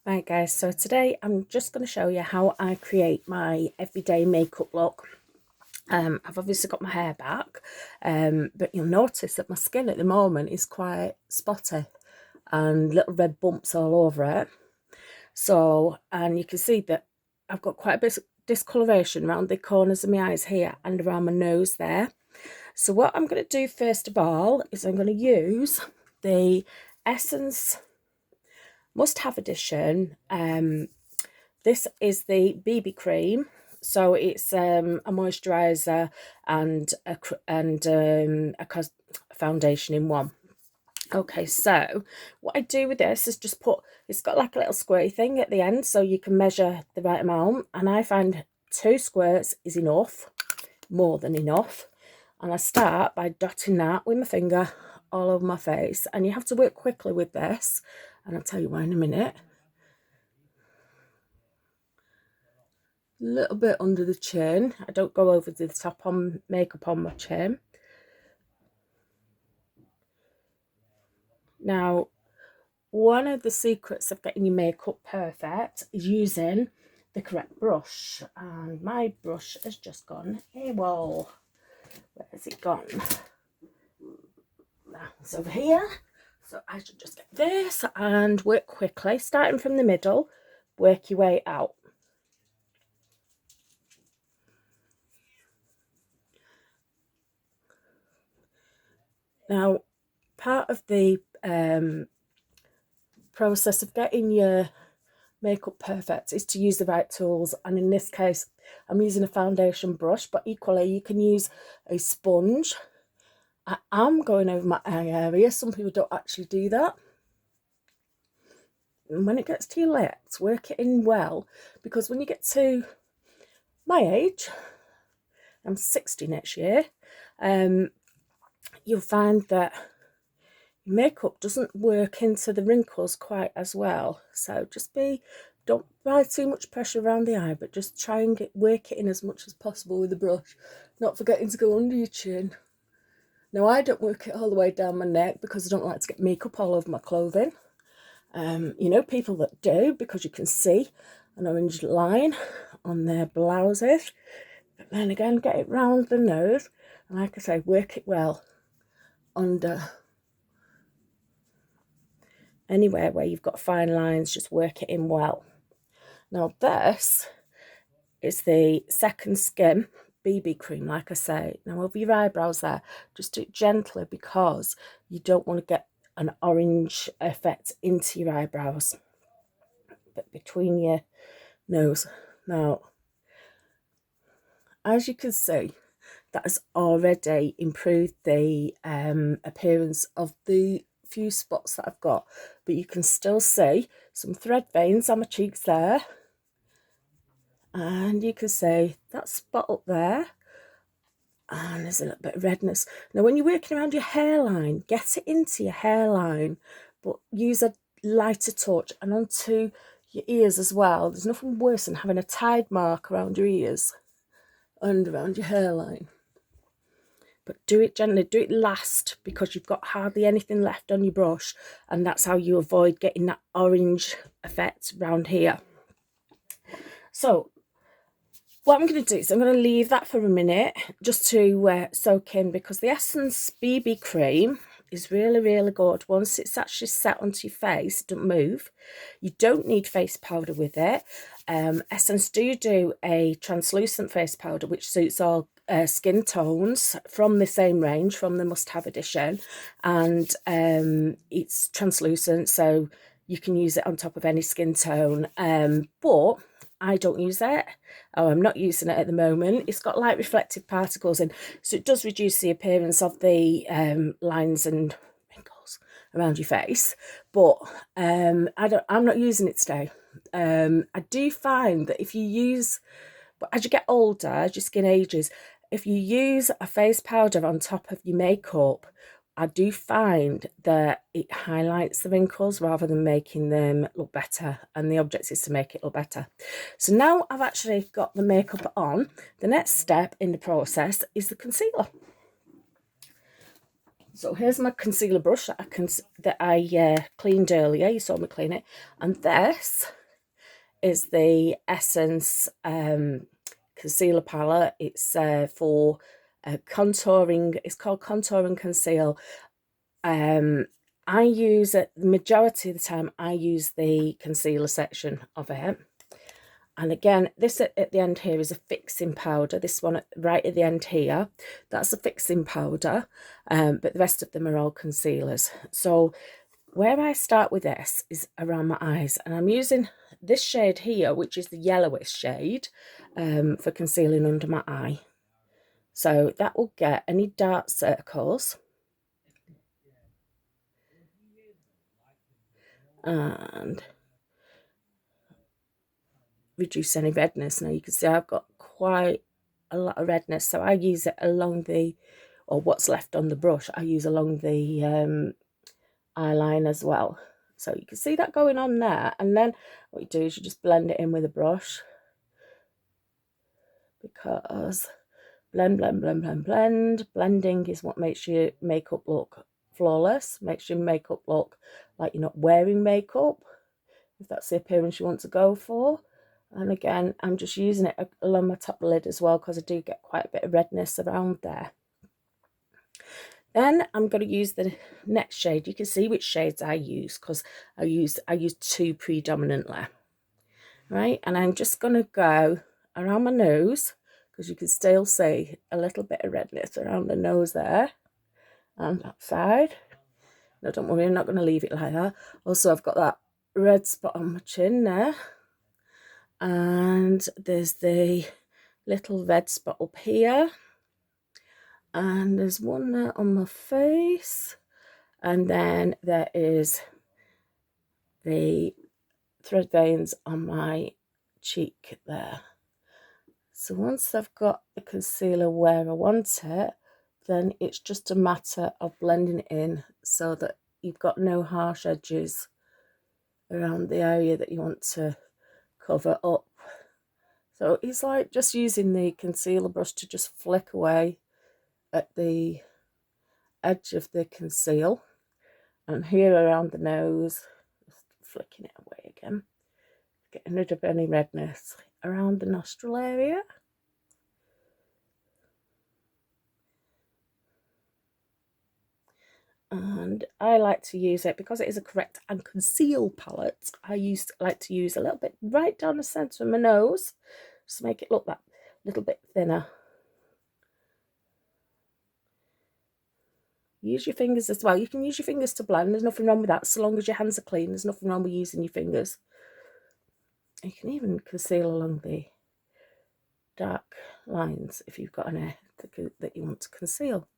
Right guys, so today I'm just going to show you how I create my everyday makeup look. I've obviously got my hair back, but you'll notice that my skin at the moment is quite spotty and little red bumps all over it. So, and you can see that I've got quite a bit of discoloration around the corners of my eyes here and around my nose there. So what I'm going to do first of all is I'm going to use the Essens Must-Have Edition. This is the BB cream, so it's a moisturizer and a foundation in one. Okay, so what I do with this is just it's got like a little squirty thing at the end, so you can measure the right amount, and I find 2 squirts is enough, more than enough. And I start by dotting that with my finger all over my face, and you have to work quickly with this, and I'll tell you why in a minute. Little bit under the chin. I don't go over the top on makeup on my chin. Now, one of the secrets of getting your makeup perfect is using the correct brush, and my brush has just gone AWOL. Where has it gone? Now it's over here, so I should just get this and work quickly, starting from the middle, work your way out. Now, part of the process of getting your makeup perfect is to use the right tools, and in this case I'm using a foundation brush, but equally you can use a sponge. I am going over my eye area. Some people don't actually do that. And when it gets to your lips, work it in well, because when you get to my age, I'm 60 next year, you'll find that makeup doesn't work into the wrinkles quite as well. So don't apply too much pressure around the eye, but just try and work it in as much as possible with the brush, not forgetting to go under your chin. Now, I don't work it all the way down my neck because I don't like to get makeup all over my clothing. You know, people that do, because you can see an orange line on their blouses. But then again, get it round the nose, and like I say, work it well under. Anywhere where you've got fine lines, just work it in well. Now this is the Second Skin BB cream, like I say. Now over your eyebrows there, just do it gently because you don't want to get an orange effect into your eyebrows, but between your nose. Now, as you can see, that has already improved the appearance of the few spots that I've got, but you can still see some thread veins on my cheeks there, and you can see that spot up there, and there's a little bit of redness. Now when you're working around your hairline, get it into your hairline, but use a lighter touch and onto your ears as well. There's nothing worse than having a tide mark around your ears and around your hairline. But do it gently, do it last, because you've got hardly anything left on your brush, and that's how you avoid getting that orange effect around here. So what I'm going to do is I'm going to leave that for a minute just to soak in, because the Essence BB cream is really, really good. Once it's actually set onto your face, don't move. You don't need face powder with it. Essence do a translucent face powder which suits all skin tones from the same range, from the Must-Have Edition, and it's translucent, so you can use it on top of any skin tone, but I don't use it. Oh, I'm not using it at the moment. It's got light reflective particles in, so it does reduce the appearance of the lines and wrinkles around your face, but I'm not using it today. I do find that if you use, but as you get older, as your skin ages, if you use a face powder on top of your makeup, I do find that it highlights the wrinkles rather than making them look better, and the object is to make it look better. So now I've actually got the makeup on, the next step in the process is the concealer. So here's my concealer brush that I cleaned earlier. You saw me clean it. And this is the Essence concealer palette. It's for contouring. It's called Contour and Conceal. I use it, the majority of the time, I use the concealer section of it. And again, this at the end here is a fixing powder. This one right at the end here, that's a fixing powder. But the rest of them are all concealers. So where I start with this is around my eyes. And I'm using this shade here, which is the yellowish shade, for concealing under my eye. So that will get any dark circles. And reduce any redness. Now you can see I've got quite a lot of redness, so I use it along the, or what's left on the brush, I use along the eyeline as well. So you can see that going on there, and then what you do is you just blend it in with a brush, because blending is what makes your makeup look flawless, makes your makeup look like you're not wearing makeup, if that's the appearance you want to go for. And again, I'm just using it along my top lid as well, because I do get quite a bit of redness around there. Then I'm going to use the next shade. You can see which shades I use, because I use two predominantly. Right, and I'm just going to go around my nose, because you can still see a little bit of redness around the nose there, and that side. No, don't worry, I'm not going to leave it like that. Also, I've got that red spot on my chin there. And there's the little red spot up here, and there's one there on my face, and then there is the thread veins on my cheek there. So once I've got the concealer where I want it, then it's just a matter of blending it in so that you've got no harsh edges around the area that you want to cover up. So it's like just using the concealer brush to just flick away at the edge of the conceal. And here around the nose, just flicking it away again, getting rid of any redness around the nostril area. And I like to use it, because it is a correct and conceal palette, I like to use a little bit right down the centre of my nose, just to make it look that little bit thinner. Use your fingers as well. You can use your fingers to blend. There's nothing wrong with that, so long as your hands are clean. There's nothing wrong with using your fingers. You can even conceal along the dark lines if you've got an area that you want to conceal.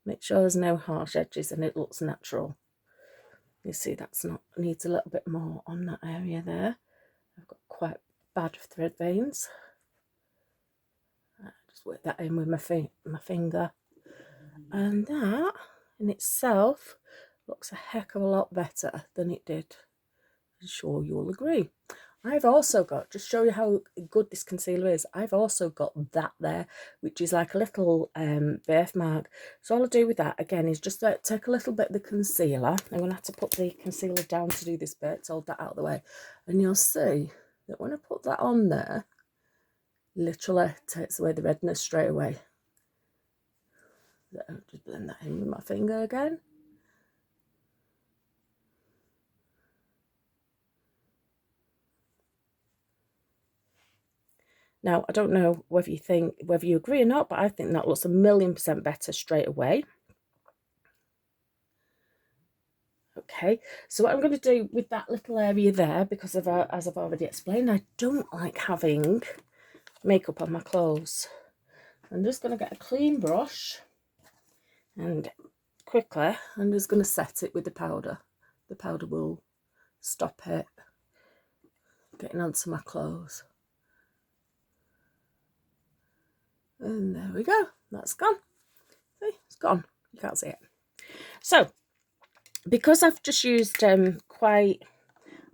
Make sure there's no harsh edges and it looks natural. You see that's not, needs a little bit more on that area there. I've got quite bad thread veins. Just work that in with my finger. And that in itself looks a heck of a lot better than it did. I'm sure you'll agree. I've also got, just show you how good this concealer is, I've also got that there, which is like a little birthmark. So all I do with that, again, is just take a little bit of the concealer. I'm going to have to put the concealer down to do this bit, to hold that out of the way. And you'll see that when I put that on there, literally takes away the redness straight away. So just blend that in with my finger again. Now, I don't know whether you agree or not, but I think that looks 1,000,000% better straight away. Okay, so what I'm going to do with that little area there, because of as I've already explained, I don't like having makeup on my clothes. I'm just going to get a clean brush, and quickly I'm just going to set it with the powder. The powder will stop it getting onto my clothes. And there we go, that's gone. See, it's gone, you can't see it. So, because I've just used quite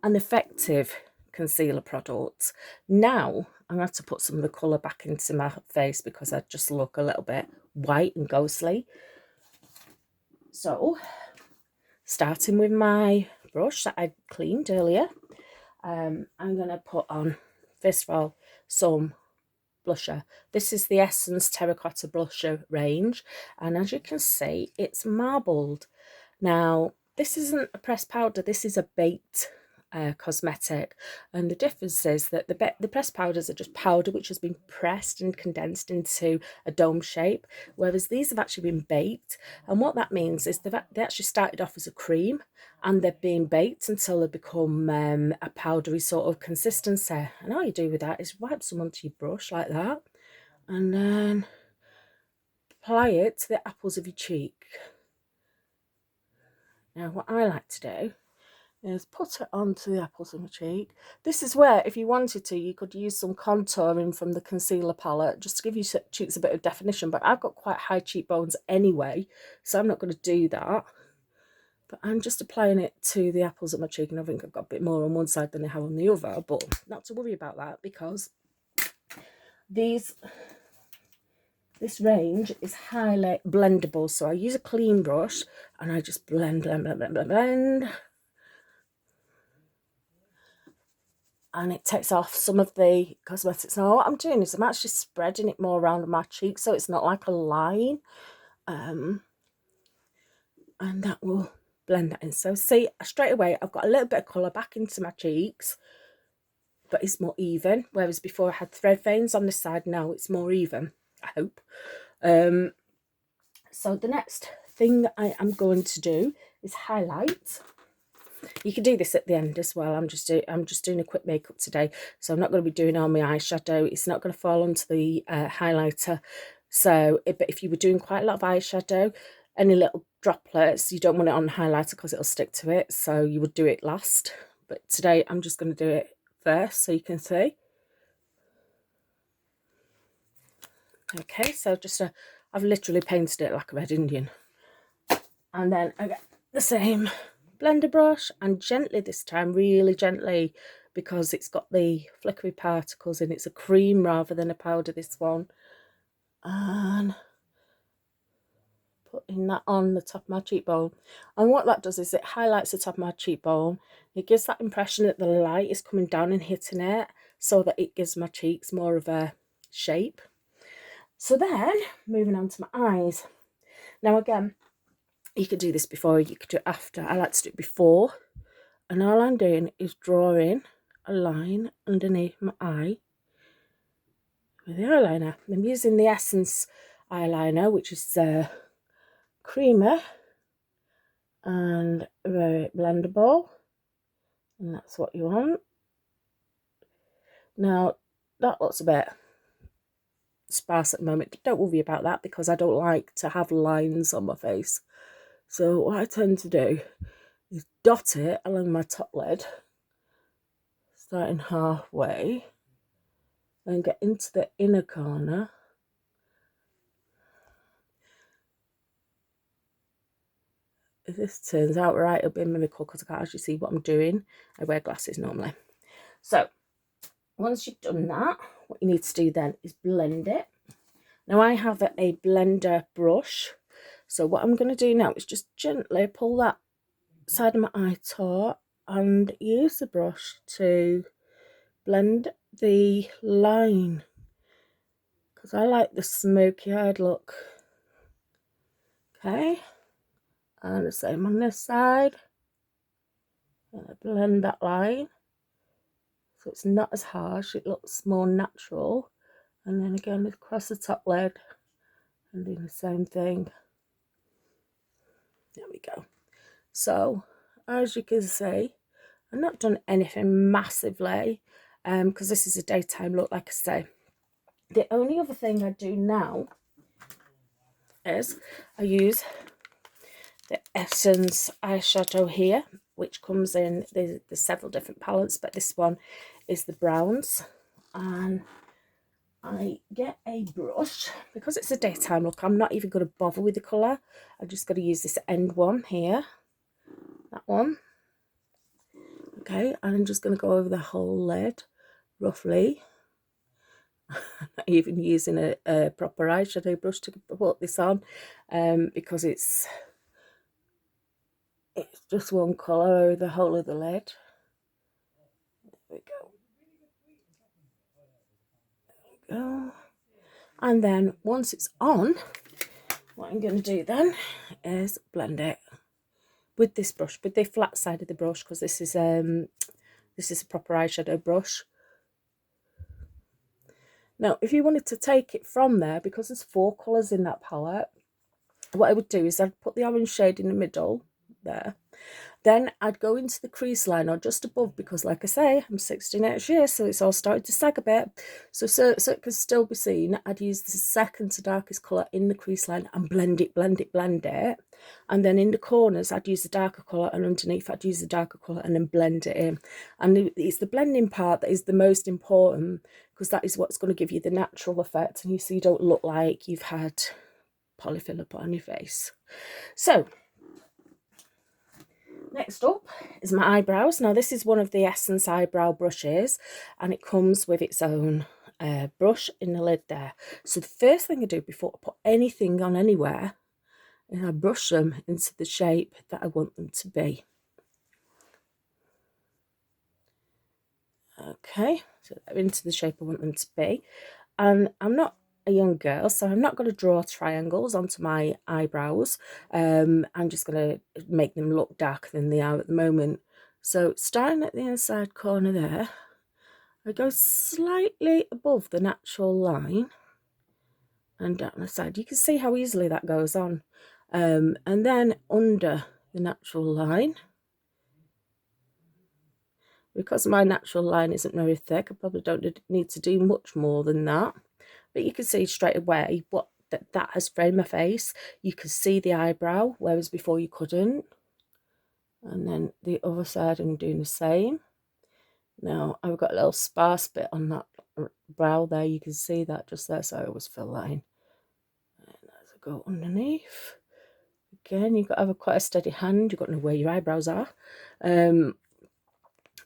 an effective concealer product, now I'm going to have to put some of the colour back into my face, because I just look a little bit white and ghostly. So, starting with my brush that I cleaned earlier, I'm going to put on, first of all, some blusher. This is the Essens Terracotta Blusher range, and as you can see, it's marbled. Now, this isn't a pressed powder, this is a baked cosmetic, and the difference is that the pressed powders are just powder which has been pressed and condensed into a dome shape, whereas these have actually been baked. And what that means is they actually started off as a cream, and they've been baked until they become a powdery sort of consistency. And all you do with that is wipe some onto your brush like that, and then apply it to the apples of your cheek. Now, what I like to do is put it onto the apples of my cheek. This is where, if you wanted to, you could use some contouring from the concealer palette just to give your cheeks a bit of definition, but I've got quite high cheekbones anyway, so I'm not going to do that. But I'm just applying it to the apples of my cheek, and I think I've got a bit more on one side than I have on the other, but not to worry about that, because this range is highly blendable. So I use a clean brush and I just blend, and it takes off some of the cosmetics. Now what I'm doing is I'm actually spreading it more around my cheek, so it's not like a line, and that will blend that in. So see, straight away I've got a little bit of colour back into my cheeks, but it's more even, whereas before I had thread veins on this side. Now it's more even, I hope. So the next thing I am going to do is highlight. You can do this at the end as well. I'm just doing a quick makeup today, so I'm not going to be doing all my eyeshadow. It's not going to fall onto the highlighter. So, but if you were doing quite a lot of eyeshadow, any little droplets, you don't want it on the highlighter because it'll stick to it. So you would do it last. But today I'm just going to do it first, so you can see. Okay, so just I've literally painted it like a red Indian, and then I get the same blender brush, and gently this time, really gently, because it's got the flickery particles in. It's a cream rather than a powder, this one, and putting that on the top of my cheekbone. And what that does is it highlights the top of my cheekbone. It gives that impression that the light is coming down and hitting it, so that it gives my cheeks more of a shape. So then moving on to my eyes. Now again, you could do this before, you could do it after. I like to do it before, and all I'm doing is drawing a line underneath my eye with the eyeliner. I'm using the Essence eyeliner, which is creamer and very blendable, and that's what you want. Now that looks a bit sparse at the moment. Don't worry about that, because I don't like to have lines on my face. So what I tend to do is dot it along my top lid, starting halfway, and get into the inner corner. If this turns out right, it'll be a miracle, because I can't actually see what I'm doing. I wear glasses normally. So once you've done that, what you need to do then is blend it. Now I have a blender brush, so what I'm going to do now is just gently pull that side of my eye taut and use the brush to blend the line, because I like the smoky eyed look. Okay, and the same on this side. Blend that line so it's not as harsh, it looks more natural. And then again across the top lid and do the same thing. There we go. So as you can see, I've not done anything massively, because this is a daytime look, like I say. The only other thing I do now is I use the Essence eyeshadow here, which comes in, there's several different palettes, but this one is the browns. And I get a brush, because it's a daytime look, I'm not even going to bother with the colour. I'm just going to use this end one here, that one. Okay, and I'm just going to go over the whole lid, roughly. I'm not even using a proper eyeshadow brush to put this on, because it's It's just one colour over the whole of the lid. There we go. There we go. And then once it's on, what I'm going to do then is blend it with this brush, with the flat side of the brush, because this is a proper eyeshadow brush. Now, if you wanted to take it from there, because there's 4 colours in that palette, what I would do is I'd put the orange shade in the middle there. Then I'd go into the crease line or just above, because like I say, I'm 16 years, so it's all started to sag a bit. So it can still be seen. I'd use the second to darkest colour in the crease line and blend it. And then in the corners, I'd use the darker colour, and underneath I'd use the darker colour and then blend it in. And it's the blending part that is the most important, because that is what's going to give you the natural effect, and so you don't look like you've had polyfiller put on your face. So next up is my eyebrows. Now this is one of the Essence eyebrow brushes, and it comes with its own brush in the lid there. So the first thing I do before I put anything on anywhere is I brush them into the shape that I want them to be. Okay, so they're into the shape I want them to be. And I'm not a young girl, so I'm not going to draw triangles onto my eyebrows. I'm just going to make them look darker than they are at the moment. So starting at the inside corner there, I go slightly above the natural line and down the side. You can see how easily that goes on. And then under the natural line, because my natural line isn't very thick, I probably don't need to do much more than that. But you can see straight away what that has framed my face. You can see the eyebrow, whereas before you couldn't. And then the other side I'm doing the same. Now I've got a little sparse bit on that brow there. You can see that just there, so I always fill that in. And as I go underneath, again, you've got to have quite a steady hand. You've got to know where your eyebrows are. And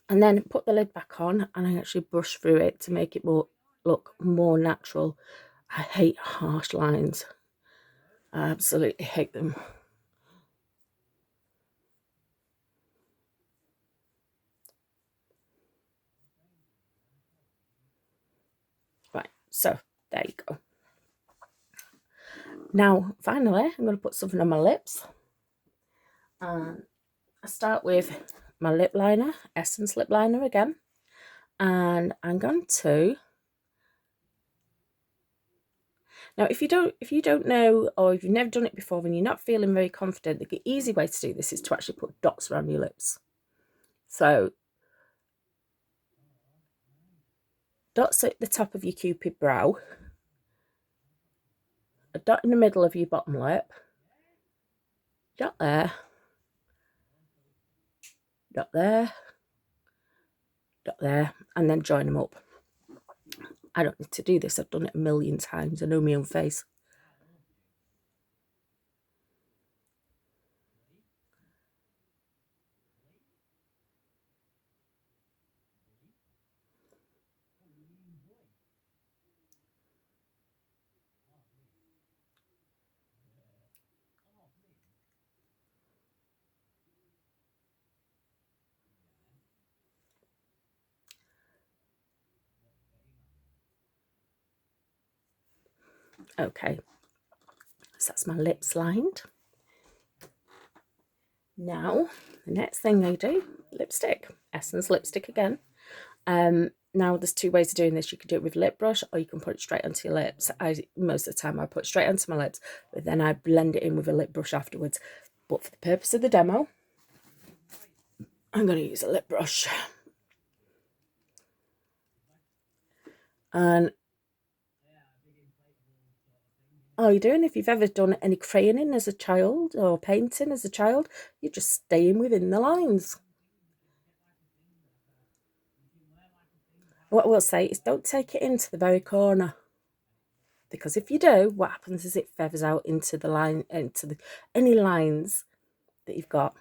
then put the lid back on, and I actually brush through it to make it look more natural. I hate harsh lines. I absolutely hate them. Right, so there you go. Now, finally, I'm going to put something on my lips. And I start with my lip liner, Essence lip liner again. And I'm going to... Now, if you don't know, or if you've never done it before and you're not feeling very confident, the easy way to do this is to actually put dots around your lips. So, dots at the top of your cupid brow, a dot in the middle of your bottom lip, dot there, dot there, dot there, and then join them up. I don't need to do this. I've done it a million times. I know my own face. Okay, so that's my lips lined. Now, the next thing I do, lipstick. Essence lipstick again. Now, there's 2 ways of doing this. You can do it with lip brush, or you can put it straight onto your lips. Most of the time I put it straight onto my lips, but then I blend it in with a lip brush afterwards. But for the purpose of the demo, I'm going to use a lip brush. And all you're doing, if you've ever done any crayoning as a child or painting as a child, you're just staying within the lines. What I will say is don't take it into the very corner, because if you do, what happens is it feathers out into the line, any lines that you've got.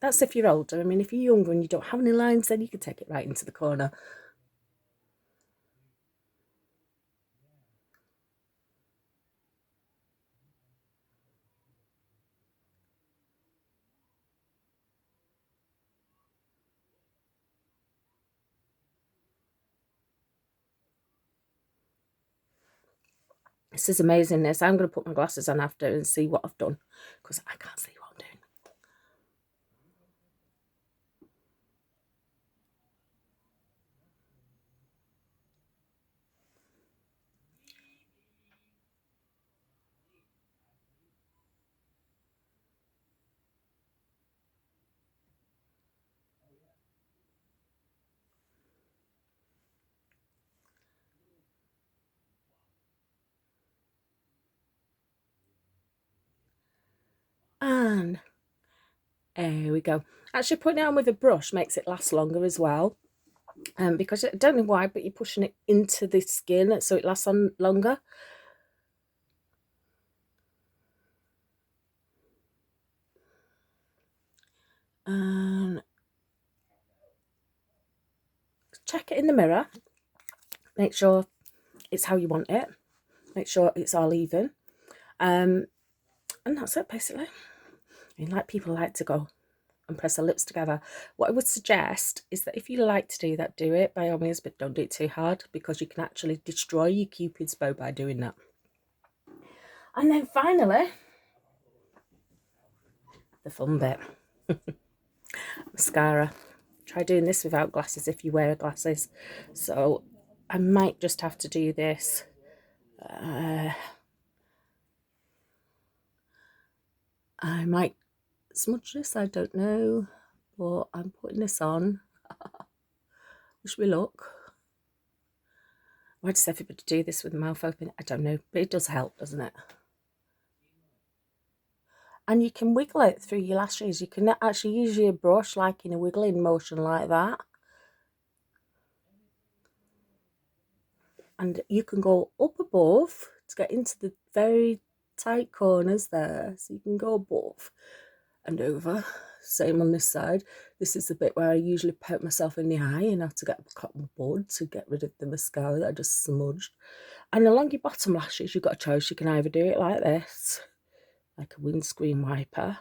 That's if you're older. I mean, if you're younger and you don't have any lines, then you can take it right into the corner. This is amazingness. I'm going to put my glasses on after and see what I've done, because I can't see what I'm doing. And there we go. Actually, putting it on with a brush makes it last longer as well. Because I don't know why, but you're pushing it into the skin so it lasts on longer. And check it in the mirror. Make sure it's how you want it. Make sure it's all even. And that's it, basically. I mean, like, people like to go and press their lips together. What I would suggest is that if you like to do that, do it by all means, but don't do it too hard, because you can actually destroy your Cupid's bow by doing that. And then finally, the fun bit. Mascara. Try doing this without glasses if you wear glasses. So I might just have to do this. I might smudge this, I don't know, but I'm putting this on. Wish me luck. Why does everybody do this with the mouth open? I don't know, but it does help, doesn't it? And you can wiggle it through your lashes. You can actually use your brush like in a wiggling motion like that. And you can go up above to get into the very tight corners there. So you can go above and over. Same on this side. This is the bit where I usually poke myself in the eye and have to get a cotton bud to get rid of the mascara that I just smudged. And along your bottom lashes, you've got a choice. You can either do it like this, like a windscreen wiper,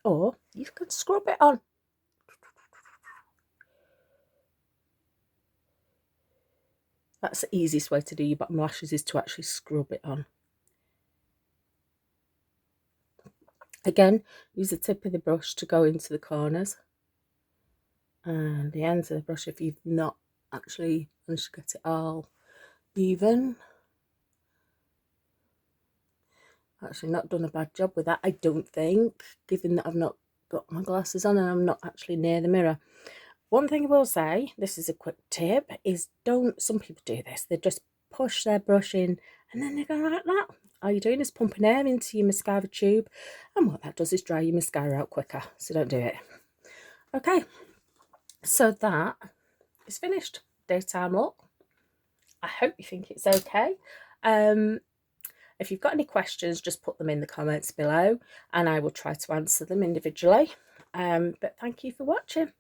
or you can scrub it on. That's the easiest way to do your bottom lashes, is to actually scrub it on. Again, use the tip of the brush to go into the corners and the ends of the brush if you've not actually managed to get it all even. Actually not done a bad job with that, I don't think, given that I've not got my glasses on and I'm not actually near the mirror. One thing I will say, this is a quick tip, is don't, some people do this, they just push their brush in and then they go like that. All you're doing is pumping air into your mascara tube, and what that does is dry your mascara out quicker, so don't do it. Okay, so that is finished. Daytime look. I hope you think it's okay. If you've got any questions, just put them in the comments below and I will try to answer them individually. But thank you for watching.